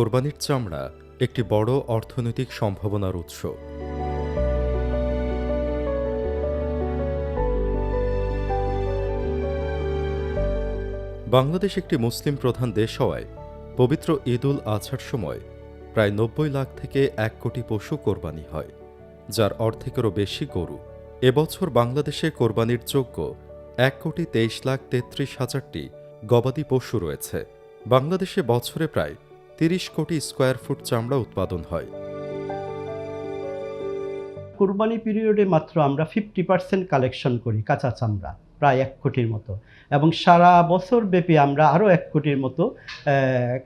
কোরবানির চামড়া একটি বড় অর্থনৈতিক সম্ভাবনার উৎস। বাংলাদেশ একটি মুসলিম প্রধান দেশ হওয়ায় পবিত্র ঈদ উল আজহার সময় প্রায় ৯০ লাখ থেকে ১ কোটি পশু কোরবানি হয়, যার অর্ধেকেরও বেশি গরু। এবছর বাংলাদেশে কোরবানির যোগ্য ১,২৩,৩৩,০০০টি গবাদি পশু রয়েছে। বাংলাদেশে বছরে প্রায় ৩০ কোটি স্কয়ার ফুট চামড়া উৎপাদন হয়। কুরবানি পিরিয়ডে মাত্র আমরা 50% কালেকশন করি কাঁচা চামড়া, প্রায় ১ কোটির মতো, এবং সারা বছর ব্যাপী আমরা আরও ১ কোটির মতো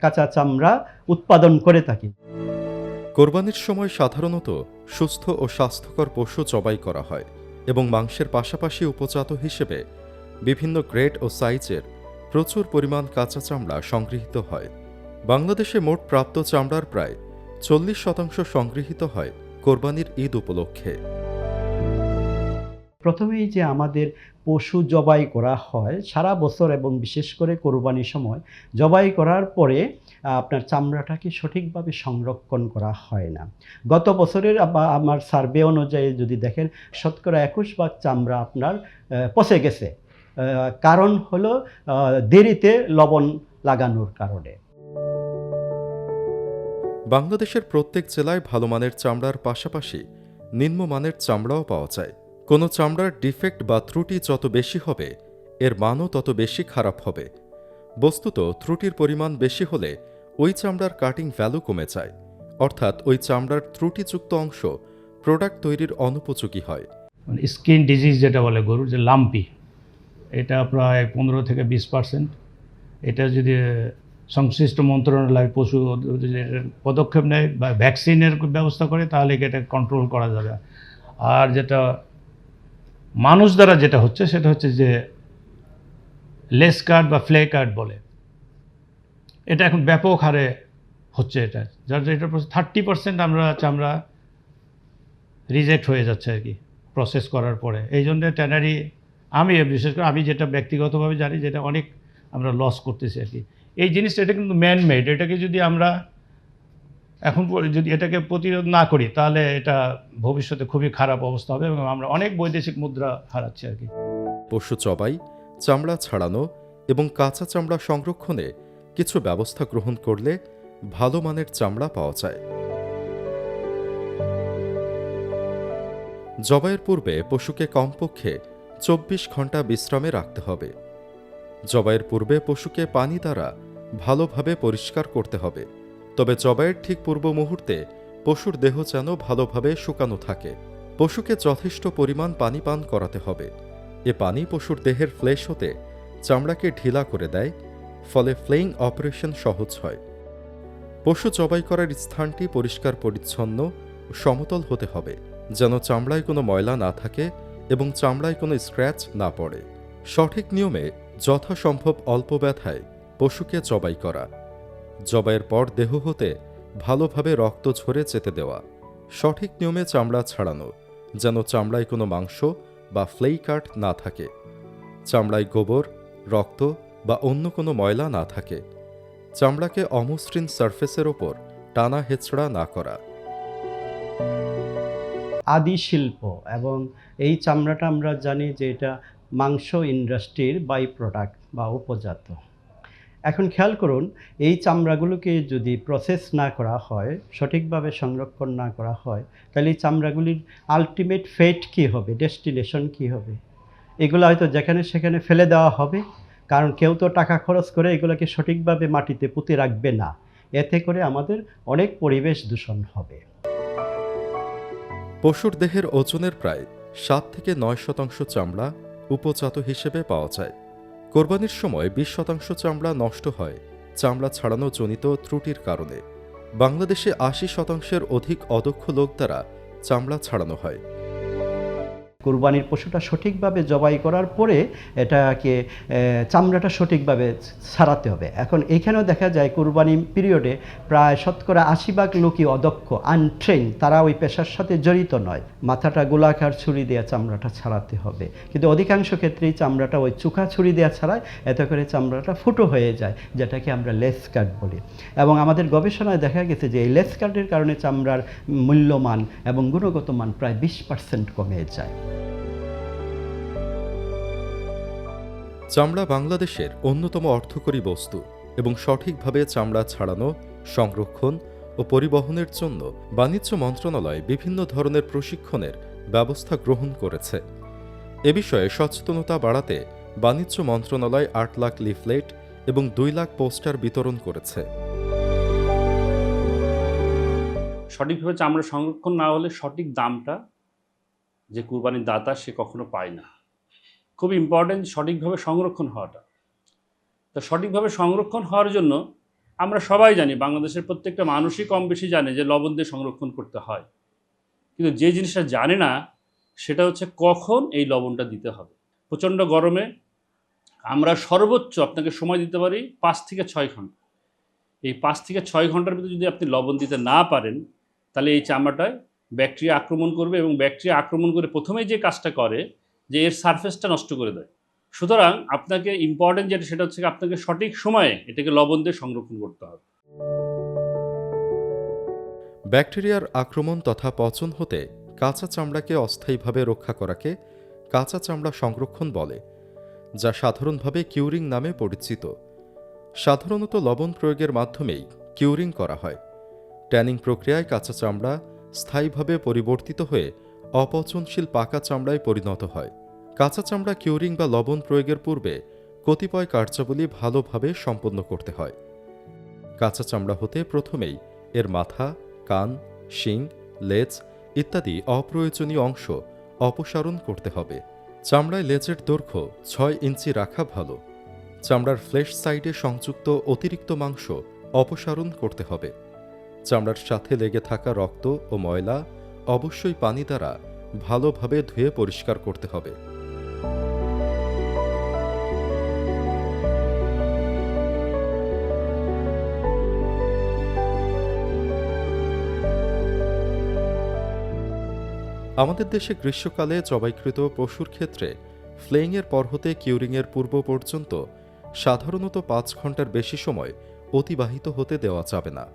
কাঁচা চামড়া উৎপাদন করে থাকি। কোরবানির সময় সাধারণত সুস্থ ও স্বাস্থ্যকর পশু জবাই করা হয় এবং মাংসের পাশাপাশি উপজাত হিসেবে বিভিন্ন গ্রেড ও সাইজের প্রচুর পরিমাণ কাঁচা চামড়া সংগৃহীত হয়। বাংলাদেশে মোট প্রাপ্ত চামড়ার প্রায় ৪০% সংগৃহীত হয় কোরবানির ঈদ উপলক্ষে। প্রথমেই যে আমাদের পশু জবাই করা হয় সারা বছর এবং বিশেষ করে কোরবানির সময় জবাই করার পরে আপনার চামড়াটাকে সঠিকভাবে সংরক্ষণ করা হয় না। গত বছরের আমার সার্ভে অনুযায়ী যদি দেখেন, শতকরা ২১% চামড়া আপনার পচে গেছে। কারণ হলো দেরিতে লবণ লাগানোর কারণে। বাংলাদেশের প্রত্যেক জেলায় ভালো মানের চামড়ার পাশাপাশি নিম্নমানের চামড়াও পাওয়া যায়। কোনো চামড়ার ডিফেক্ট বা ত্রুটি যত বেশি হবে, এর মানও তত বেশি খারাপ হবে। বস্তুত ত্রুটির পরিমাণ বেশি হলে ওই চামড়ার কাটিং ভ্যালু কমে যায়, অর্থাৎ ওই চামড়ার ত্রুটিযুক্ত অংশ প্রোডাক্ট তৈরির অনুপযোগী হয়। স্কিন ডিজিজ যেটা বলে গরুর, যে লাম্পি, এটা প্রায় ১৫ থেকে ২০%। এটা যদি সংশ্লিষ্ট মন্ত্রণালয় পশু পদক্ষেপ নেয় বা ভ্যাকসিনের ব্যবস্থা করে, তাহলে এটা কন্ট্রোল করা যাবে। আর যেটা মানুষ দ্বারা যেটা হচ্ছে সেটা হচ্ছে যে লেস কাট বা ফ্লে কাট বলে, এটা এখন ব্যাপক হারে হচ্ছে। এটা যার এটা 30% আমরা চামড়া রিজেক্ট হয়ে যাচ্ছে আর কি প্রসেস করার পরে। এই জন্য ট্যানারি, আমি বিশেষ করে আমি যেটা ব্যক্তিগতভাবে জানি, যেটা অনেক আমরা লস করতেছি আর কি। এই জিনিসটা এটা কিন্তু ম্যান মেড। এটাকে যদি আমরা এখন যদি এটাকে প্রতিরোধ না করি, তাহলে এটা ভবিষ্যতে খুবই খারাপ অবস্থা হবে এবং আমরা অনেক বৈদেশিক মুদ্রা হারাচ্ছি আর কি। পশু জবাই, চামড়া ছাড়ানো এবং কাঁচা চামড়া সংরক্ষণে কিছু ব্যবস্থা গ্রহণ করলে ভালো মানের চামড়া পাওয়া যায়। জবাইয়ের পূর্বে পশুকে কমপক্ষে ২৪ ঘন্টা বিশ্রামে রাখতে হবে। জবাইয়ের পূর্বে পশুকে পানি দ্বারা ভালোভাবে পরিষ্কার করতে হবে। তবে জবাইয়ের ঠিক পূর্ব মুহূর্তে পশুর দেহ যেন ভালোভাবে শুকানো থাকে। পশুকে যথেষ্ট পরিমাণ পানি পান করাতে হবে। এ পানি পশুর দেহের ফ্লেশ হতে চামড়াকে ঢিলা করে দেয়, ফলে ফ্লেইং অপারেশন সহজ হয়। পশু জবাই করার স্থানটি পরিষ্কার পরিচ্ছন্ন ও সমতল হতে হবে, যেন চামড়ায় কোনো ময়লা না থাকে এবং চামড়ায় কোনো স্ক্র্যাচ না পড়ে। সঠিক নিয়মে যথাসম্ভব অল্প ব্যথায় পশুকে জবাই করা। জবাইয়ের পর দেহ হতে ভালোভাবে রক্ত ঝরে যেতে দেওয়া। সঠিক নিয়মে চামড়া ছাড়ানো, যেন চামড়ায় কোনো মাংস বা ফ্লেই কাট না থাকে, চামড়ায় গোবর, রক্ত বা অন্য কোনো ময়লা না থাকে। চামড়াকে অমসৃণ সারফেসের ওপর টানা হেঁচড়া না করা। আদি শিল্প, এবং এই চামড়াটা আমরা জানি যে এটা মাংস ইন্ডাস্ট্রির বাই প্রোডাক্ট বা উপজাত। এখন খেয়াল করুন, এই চামড়াগুলোকে যদি প্রসেস না করা হয়, সঠিকভাবে সংরক্ষণ না করা হয়, তাহলে এই চামড়াগুলির আলটিমেট ফেট কী হবে, ডেস্টিনেশন কী হবে? এগুলো হয়তো যেখানে সেখানে ফেলে দেওয়া হবে, কারণ কেউ তো টাকা খরচ করে এগুলোকে সঠিকভাবে মাটিতে পুঁতে রাখবে না। এতে করে আমাদের অনেক পরিবেশ দূষণ হবে। পশুর দেহের ওজনের প্রায় ৭ থেকে ৯% চামড়া উপজাত হিসেবে পাওয়া যায়। কোরবানির সময় ২০% চামড়া নষ্ট হয় চামড়া ছাড়ানো জনিত ত্রুটির কারণে। বাংলাদেশে ৮০%-এর অধিক অদক্ষ লোক দ্বারা চামড়া ছাড়ানো হয়। কুরবানির পশুটা সঠিকভাবে জবাই করার পরে এটাকে চামড়াটা সঠিকভাবে ছাড়াতে হবে। এখন এখানেও দেখা যায় কুরবানি পিরিয়ডে প্রায় শতকরা ৮০% লোকই অদক্ষ, আনট্রেন, তারা ওই পেশার সাথে জড়িত নয়। মাথাটা গোলাকার ছুরি দিয়ে চামড়াটা ছাড়াতে হবে, কিন্তু অধিকাংশ ক্ষেত্রেই চামড়াটা ওই চোখা ছুরি দেওয়া ছাড়ায়, এতে করে চামড়াটা ফুটো হয়ে যায়, যেটাকে আমরা লেস কাট বলি। এবং আমাদের গবেষণায় দেখা গেছে যে এই লেস কাটের কারণে চামড়ার মূল্যমান এবং গুণগত মান প্রায় 20% কমে যায়। চামড়া বাংলাদেশের অন্যতম অর্থকরী বস্তু এবং সঠিকভাবে চামড়া ছাড়ানো, সংরক্ষণ ও পরিবহনের জন্য বাণিজ্য মন্ত্রণালয় বিভিন্ন ধরনের প্রশিক্ষণের ব্যবস্থা গ্রহণ করেছে। এ বিষয়ে সচেতনতা বাড়াতে বাণিজ্য মন্ত্রণালয় ৮ লাখ লিফলেট এবং ২ লাখ পোস্টার বিতরণ করেছে। সঠিকভাবে চামড়া সংরক্ষণ না হলে সঠিক দামটা যে কুরবানির দাতা সে কখনো পায় না। খুব ইম্পর্টেন্ট সঠিকভাবে সংরক্ষণ হওয়াটা। তো সঠিকভাবে সংরক্ষণ হওয়ার জন্য আমরা সবাই জানি, বাংলাদেশের প্রত্যেকটা মানুষই কম বেশি জানে যে লবণ দিয়ে সংরক্ষণ করতে হয়, কিন্তু যে জিনিসটা জানে না সেটা হচ্ছে কখন এই লবণটা দিতে হবে। প্রচণ্ড গরমে আমরা সর্বোচ্চ আপনাকে সময় দিতে পারি ৫ থেকে ৬ ঘন্টা। এই ৫ থেকে ৬ ঘন্টার ভিতরে যদি আপনি লবণ দিতে না পারেন, তাহলে এই চামড়াটায় ব্যাকটেরিয়া আক্রমণ করবে, এবং ব্যাকটেরিয়া আক্রমণ করে প্রথমেই যে কাজটা করে যে এর সারফেসটা নষ্ট করে দেয়। সুতরাং আপনাকে ইম্পর্টেন্ট যেটা, সেটা হচ্ছে আপনাকে সঠিক সময়ে এটাকে লবণ দিয়ে সংরক্ষণ করতে হবে। ব্যাকটেরিয়ার আক্রমণ তথা পচন হতে কাঁচা চামড়াকে অস্থায়ীভাবে রক্ষা করাকে কাঁচা চামড়া সংরক্ষণ বলে, যা সাধারণভাবে কিউরিং নামে পরিচিত। সাধারণত লবণ প্রয়োগের মাধ্যমেই কিউরিং করা হয়। ট্যানিং প্রক্রিয়ায় কাঁচা চামড়া স্থায়ীভাবে পরিবর্তিত হয়ে অপচনশীল পাকা চামড়ায় পরিণত হয়। কাঁচা চামড়া কিউরিং বা লবণ প্রয়োগের পূর্বে কতিপয় কার্যাবলী ভালোভাবে সম্পন্ন করতে হয়। কাঁচা চামড়া হতে প্রথমেই এর মাথা, কান, শিং, লেজ ইত্যাদি অপ্রয়োজনীয় অংশ অপসারণ করতে হবে। চামড়ায় লেজের দৈর্ঘ্য ৬ ইঞ্চি রাখা ভালো। চামড়ার ফ্লেশ সাইডে সংযুক্ত অতিরিক্ত মাংস অপসারণ করতে হবে। চামড়ার সাথে লেগে থাকা রক্ত ও ময়লা অবশ্যই পানি দ্বারা ভালোভাবে ধুয়ে পরিষ্কার করতে হবে। আমাদের দেশে গ্রীষ্মকালে জবাইকৃত পশুর ক্ষেত্রে ফ্লেইংয়ের পর হতে কিউরিংয়ের পূর্ব পর্যন্ত সাধারণত ৫ ঘন্টার বেশি সময় অতিবাহিত হতে দেওয়া যাবে না।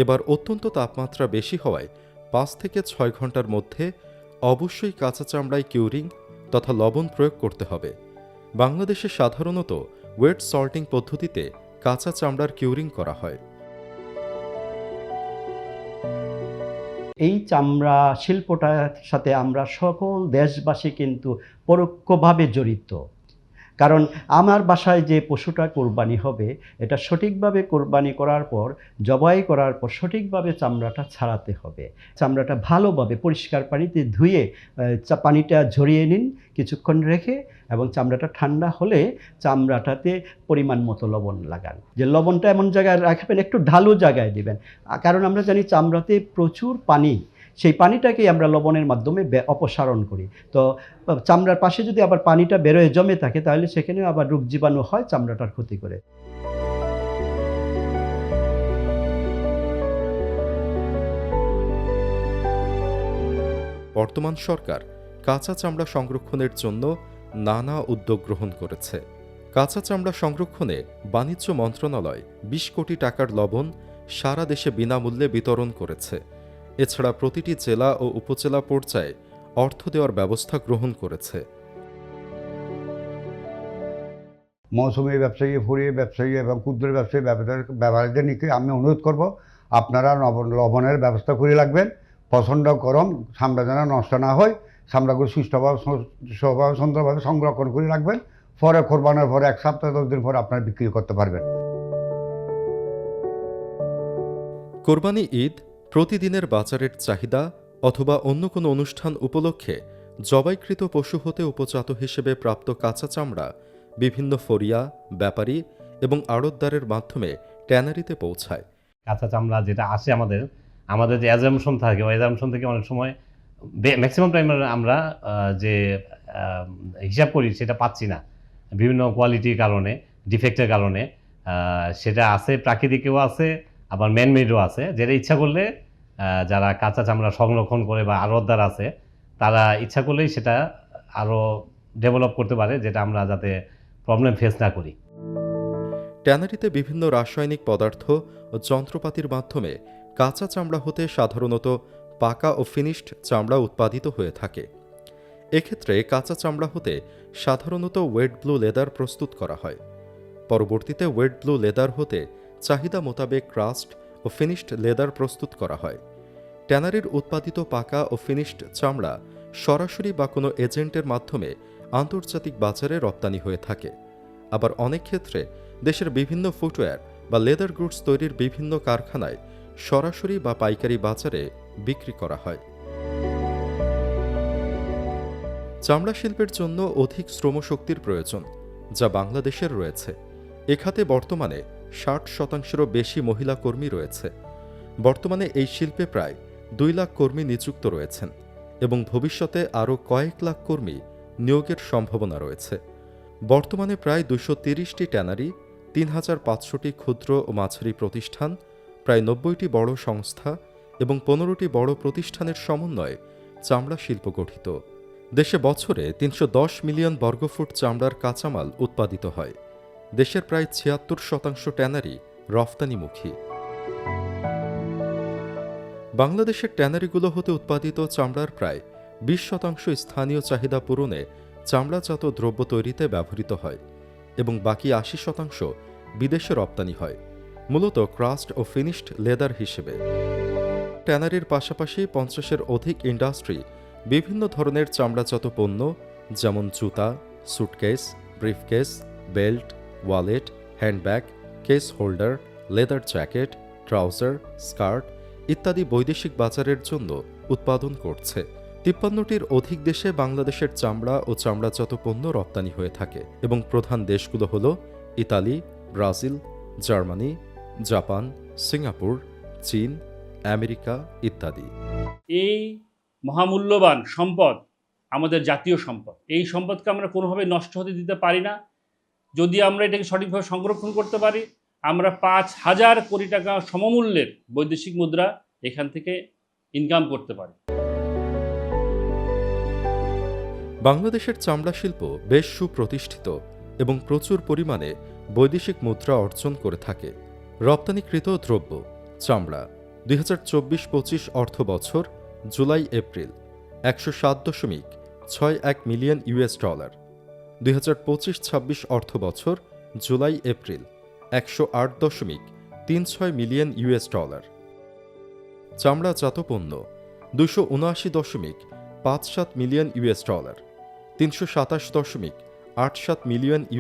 এবার অত্যন্ত তাপমাত্রা বেশি হওয়ায় ৫ থেকে ৬ ঘন্টার মধ্যে অবশ্যই কাঁচা চামড়ায় কিউরিং তথা লবণ প্রয়োগ করতে হবে। বাংলাদেশে সাধারণত ওয়েট সল্টিং পদ্ধতিতে কাঁচা চামড়ার কিউরিং করা হয়। এই চামড়া শিল্পটার সাথে আমরা সকল দেশবাসী কিন্তু পরোক্ষভাবে জড়িত। কারণ আমার বাসায় যে পশুটা কোরবানি হবে, এটা সঠিকভাবে কোরবানি করার পর, জবাই করার পর সঠিকভাবে চামড়াটা ছাড়াতে হবে। চামড়াটা ভালোভাবে পরিষ্কার পানিতে ধুয়ে পানিটা ঝরিয়ে নিন কিছুক্ষণ রেখে, এবং চামড়াটা ঠান্ডা হলে চামড়াটাতে পরিমাণ মতো লবণ লাগান। যে লবণটা এমন জায়গায় রাখবেন, একটু ঢালু জায়গায় দিবেন, কারণ আমরা জানি চামড়াতে প্রচুর পানি, সেই পানিটাকেই আমরা লবণের মাধ্যমে অপসারণ করি। তো চামড়ার পাশে যদি আবার পানিটা বেরোয় জমে থাকে, তাহলে সেখানে আবার রোগ জীবাণু হয়, চামড়াটার ক্ষতি করে। বর্তমান সরকার কাঁচা চামড়া সংরক্ষণের জন্য নানা উদ্যোগ গ্রহণ করেছে। কাঁচা চামড়া সংরক্ষণে বাণিজ্য মন্ত্রণালয় ২০ কোটি টাকার লবণ সারা দেশে বিনামূল্যে বিতরণ করেছে। এছাড়া প্রতিটি জেলা ও উপজেলা পর্যায়ে অর্থ দেওয়ার ব্যবস্থা গ্রহণ করেছে। মৌসুমী ব্যবসায়ী, ফুরিয়ে ব্যবসায়ী এবং ক্ষুদ্র ব্যবসায়ী ব্যবসায়ীদের নিকে আমি অনুরোধ করব, আপনারা লবণের ব্যবস্থা করে রাখবেন। প্রচণ্ড গরম, চামড়া যেন নষ্ট না হয়, চামড়াগুলো সুস্থভাবে সুন্দরভাবে সংরক্ষণ করে রাখবেন। পরে কোরবানের পরে ১ সপ্তাহ ১০ দিন পরে আপনারা বিক্রি করতে পারবেন। কোরবানি ঈদ, প্রতিদিনের বাজারের চাহিদা অথবা অন্য কোনো অনুষ্ঠান উপলক্ষে জবাইকৃত পশু হতে উপজাত হিসেবে প্রাপ্ত কাঁচা চামড়া বিভিন্ন ফরিয়া, ব্যাপারী এবং আড়তদারের মাধ্যমে ট্যানারিতে পৌঁছায়। কাঁচা চামড়া যেটা আসে আমাদের যে অ্যাজামশন থাকে, ওই অ্যাজামশন থেকে অনেক সময় ম্যাক্সিমাম টাইম আমরা যে হিসাব করি সেটা পাচ্ছি না, বিভিন্ন কোয়ালিটির কারণে, ডিফেক্টের কারণে। সেটা আছে, প্রাকৃতিকও আছে, আবার ম্যানমেডও আছে। যেটা ইচ্ছা করলে যারা কাঁচা চামড়া সংরক্ষণ করে বা আড়তদার আছে, তারা ইচ্ছা করলেই সেটা আরও ডেভেলপ করতে পারে, যেটা আমরা যাতে প্রবলেম ফেস না করি। ট্যানারিতে বিভিন্ন রাসায়নিক পদার্থ ও যন্ত্রপাতির মাধ্যমে কাঁচা চামড়া হতে সাধারণত পাকা ও ফিনিশড চামড়া উৎপাদিত হয়ে থাকে। এক্ষেত্রে কাঁচা চামড়া হতে সাধারণত ওয়েট ব্লু লেদার প্রস্তুত করা হয়। পরবর্তীতে ওয়েট ব্লু লেদার হতে চাহিদা মোতাবেক ক্রাস্ট ও ফিনিশড লেদার প্রস্তুত করা হয়। ট্যানারির উৎপাদিত পাকা ও ফিনিশড চামড়া সরাসরি বা কোনো এজেন্টের মাধ্যমে আন্তর্জাতিক বাজারে রপ্তানি হয়ে থাকে। আবার অনেক ক্ষেত্রে দেশের বিভিন্ন ফুটওয়্যার বা লেদার গুডস তৈরির বিভিন্ন কারখানায় সরাসরি বা পাইকারি বাজারে বিক্রি করা হয়। চামড়া শিল্পের জন্য অধিক শ্রমশক্তির প্রয়োজন, যা বাংলাদেশের রয়েছে। এ খাতে বর্তমানে 60%-এরও বেশি মহিলা কর্মী রয়েছে। বর্তমানে এই শিল্পে প্রায় 2 লাখ কর্মী নিযুক্ত রয়েছেন এবং ভবিষ্যতে আরও কয়েক লাখ কর্মী নিয়োগের সম্ভাবনা রয়েছে। বর্তমানে প্রায় 230টি ট্যানারি, 3500টি ক্ষুদ্র ও মাঝারি প্রতিষ্ঠান, প্রায় 90টি বড় সংস্থা এবং 15টি বড় প্রতিষ্ঠানের সমন্বয়ে চামড়া শিল্প গঠিত। দেশে বছরে 310 মিলিয়ন বর্গফুট চামড়ার কাঁচামাল উৎপাদিত হয়। দেশের প্রায় 76% ট্যানারি রফতানিমুখী। বাংলাদেশের ট্যানারিগুলো হতে উৎপাদিত চামড়ার প্রায় 20% স্থানীয় চাহিদা পূরণে চামড়াজাত দ্রব্য তৈরিতে ব্যবহৃত হয় এবং বাকি 80% বিদেশে রপ্তানি হয়, মূলত ক্রাস্ট ও ফিনিশড লেদার হিসেবে। ট্যানারির পাশাপাশি 50-এর অধিক ইন্ডাস্ট্রি বিভিন্ন ধরনের চামড়াজাত পণ্য যেমন জুতা, suitcase, briefcase, belt, wallet, handbag, case holder, leather jacket, trouser, skirt ইত্যাদি বৈদেশিক বাজারের জন্য উৎপাদন করছে। 53টির অধিক দেশে বাংলাদেশের চামড়া ও চামড়াজাত পণ্য রপ্তানি হয়ে থাকে এবং প্রধান দেশগুলো হল Italy, Brazil, Germany, Japan, Singapore, চীন, আমেরিকা ইত্যাদি। এই মহামূল্যবান সম্পদ আমাদের জাতীয় সম্পদ। এই সম্পদকে আমরা কোনোভাবে নষ্ট হতে দিতে পারি না। যদি আমরা এটাকে সঠিকভাবে সংরক্ষণ করতে পারি, আমরা 5,000 কোটি টাকা সমমূল্যের বৈদেশিক মুদ্রা এখান থেকে ইনকাম করতে পারি। বাংলাদেশের চামড়া শিল্প বেশ সুপ্রতিষ্ঠিত এবং প্রচুর পরিমাণে বৈদেশিক মুদ্রা অর্জন করে থাকে। রপ্তানিকৃত দ্রব্য চামড়া 2024-25 অর্থ বছর জুলাই এপ্রিল 107.61 মিলিয়ন $, 2025-26 অর্থ বছর জুলাই এপ্রিল 108.36 মিলিয়ন $। চামড়াজাত পণ্য 279.57 মিলিয়ন $, 327.87 মিলিয়ন $।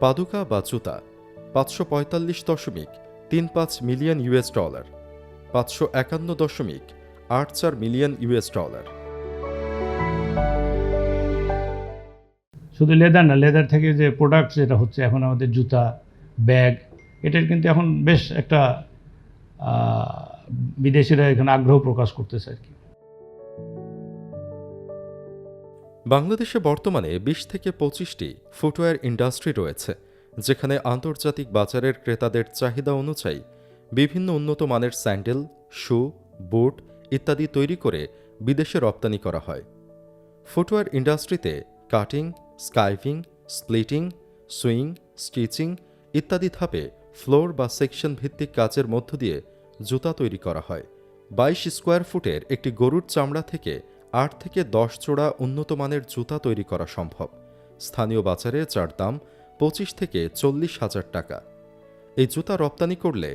পাদুকা বা জুতা 545.35 মিলিয়ন $, 551.84 মিলিয়ন $। শুধু লেদার না, লেদার থেকে যে প্রোডাক্ট যেটা হচ্ছে এখন আমাদের জুতা, ব্যাগ, এটার কিন্তু এখন বেশ একটা বিদেশিরা এখানে আগ্রহ প্রকাশ করতেছে আর কি। বাংলাদেশে বর্তমানে 20 থেকে 25টি ফুটওয়্যার ইন্ডাস্ট্রি রয়েছে, যেখানে আন্তর্জাতিক বাজারের ক্রেতাদের চাহিদা অনুযায়ী বিভিন্ন উন্নত মানের স্যান্ডেল, শু, বুট ইত্যাদি তৈরি করে বিদেশে রপ্তানি করা হয়। ফুটওয়্যার ইন্ডাস্ট্রিতে কাটিং, স্কাইভিং, স্প্লিটিং, সুইং, স্টিচিং ইত্যাদি ধাপে ফ্লোর বা সেকশন ভিত্তিক কাজের মধ্য দিয়ে জুতা তৈরি করা হয়। 22 স্কোয়ার ফুটের একটি গরুর চামড়া থেকে 8 থেকে 10 জোড়া উন্নত মানের জুতা তৈরি করা সম্ভব। স্থানীয় বাজারে যার দাম 25 থেকে 40,000 টাকা। এই জুতা রপ্তানি করলে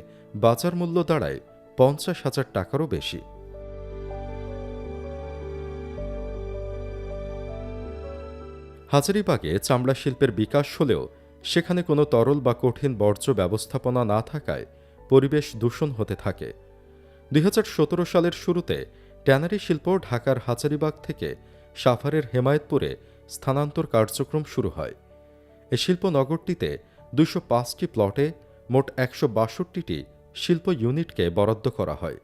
বাজার মূল্য দাঁড়ায় 50,000 টাকারও বেশি। হাজারীবাগে চামড়া শিল্পের বিকাশ হলেও সেখানে কোনো তরল বা কঠিন বর্জ্য ব্যবস্থাপনা না থাকায় পরিবেশ দূষণ হতে থাকে। 2017 সালের শুরুতে ট্যানারি শিল্প ঢাকার হাজারীবাগ থেকে সাভারের হেমায়েতপুরে স্থানান্তর কার্যক্রম শুরু হয়। এ শিল্প নগরটিতে 205টি প্লটে মোট 162টি শিল্প ইউনিটকে বরাদ্দ করা হয়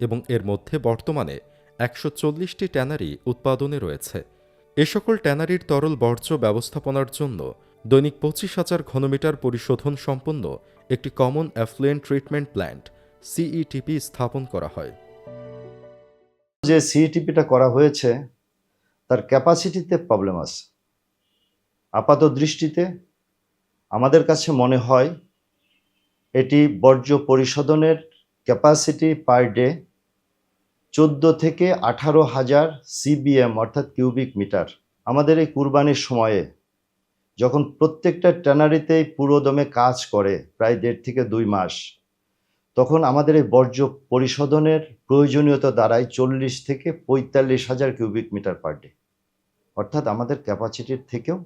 এবং এর মধ্যে বর্তমানে 140টি ট্যানারি উৎপাদনে রয়েছে। এ সকল ট্যানারির তরল বর্জ্য ব্যবস্থাপনার জন্য দৈনিক 25,000 ঘনমিটার পরিশোধন সম্পন্ন একটি common effluent treatment plant CETP স্থাপন করা হয়। যে সিইটিপিটা করা হয়েছে তার ক্যাপাসিটিতে প্রবলেম আছে। আপাত দৃষ্টিতে আমাদের কাছে মনে হয় এটি বর্জ্য পরিশোধনের ক্যাপাসিটি পার ডে 14 থেকে 18,000 সিবিএম অর্থাৎ কিউবিক মিটার। আমাদের এই কুরবানির সময়ে যখন প্রত্যেকটা ট্যানারিতেই পুরোদমে কাজ করে প্রায় 1.5 থেকে 2 মাস, তখন আমাদের এই বর্জ্য পরিশোধনের প্রয়োজনীয়তা দাঁড়ায় 40 থেকে 45,000 কিউবিক মিটার পার ডে, অর্থাৎ আমাদের ক্যাপাসিটির থেকেও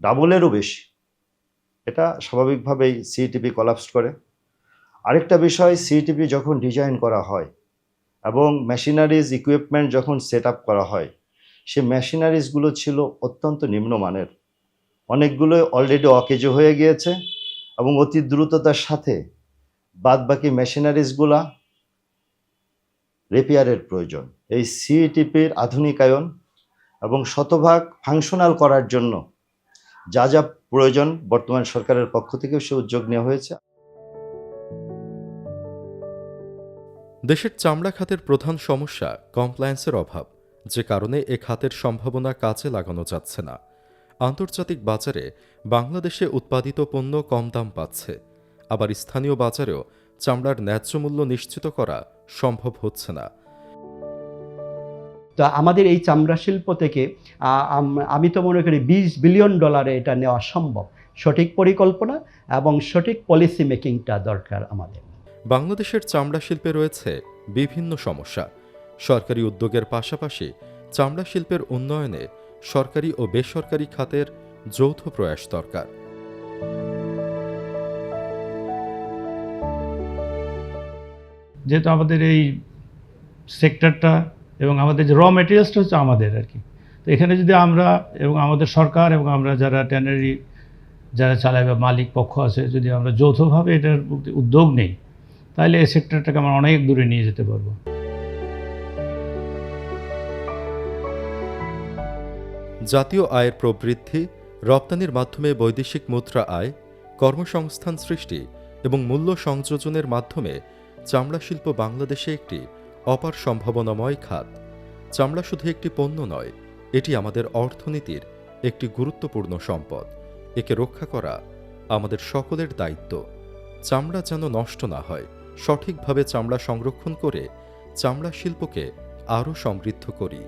ডাবলেরও বেশি। এটা স্বাভাবিকভাবেই সিইটিপি কলাপস করে। আরেকটা বিষয়, সিইটিপি যখন ডিজাইন করা হয় এবং মেশিনারিজ ইকুইপমেন্ট যখন সেট আপ করা হয়, সে মেশিনারিজগুলো ছিল অত্যন্ত নিম্নমানের। অনেকগুলো অলরেডি অকেজো হয়ে গিয়েছে এবং অতি দ্রুততার সাথে বাদবাকি মেশিনারিজগুলা রিপেয়ারের প্রয়োজন। এই সিইটিপির আধুনিকায়ন এবং শতভাগ ফাংশনাল করার জন্য যা যা প্রয়োজন বর্তমান সরকারের পক্ষ থেকেও সে উদ্যোগ নেওয়া হয়েছে। দেশের চামড়া খাতের প্রধান সমস্যা কমপ্লায়েন্সের অভাব, যে কারণে এ খাতের সম্ভাবনা কাজে লাগানো যাচ্ছে না। আন্তর্জাতিক বাজারে বাংলাদেশে উৎপাদিত পণ্য কম দাম পাচ্ছে, আবার স্থানীয় বাজারেও চামড়ার ন্যায্য মূল্য নিশ্চিত করা সম্ভব হচ্ছে না। তো আমাদের এই চামড়া শিল্প থেকে আমি তো মনে করি $20 বিলিয়ন এটা নেওয়া সম্ভব। সঠিক পরিকল্পনা এবং সঠিক পলিসি মেকিংটা দরকার আমাদের। বাংলাদেশের চামড়া শিল্পে রয়েছে বিভিন্ন সমস্যা। সরকারি উদ্যোগের পাশাপাশি চামড়া শিল্পের উন্নয়নে সরকারি ও বেসরকারি খাতের যৌথ প্রয়াস দরকার। যেহেতু আমাদের এই সেক্টরটা এবং আমাদের যে র মেটেরিয়ালসটা হচ্ছে আমাদের আর কি, তো এখানে যদি আমরা এবং আমাদের সরকার এবং আমরা যারা ট্যানারি যারা চালায় বা মালিক পক্ষ আছে, যদি আমরা যৌথভাবে এটার উদ্যোগ নেই, তাহলে এই সেক্টরটাকে আমরা অনেক দূরে নিয়ে যেতে পারবো। জাতীয় আয়ের প্রবৃদ্ধি, রপ্তানির মাধ্যমে বৈদেশিক মুদ্রা আয়, কর্মসংস্থান সৃষ্টি এবং মূল্য সংযোজনের মাধ্যমে চামড়া শিল্প বাংলাদেশে একটি অপার সম্ভাবনাময় খাত। চামড়া শুধু একটি পণ্য নয়, এটি আমাদের অর্থনীতির একটি গুরুত্বপূর্ণ সম্পদ। একে রক্ষা করা আমাদের সকলের দায়িত্ব। চামড়া যেন নষ্ট না হয়, সঠিকভাবে চামড়া সংরক্ষণ করে চামড়া শিল্পকে আরও সমৃদ্ধ করি।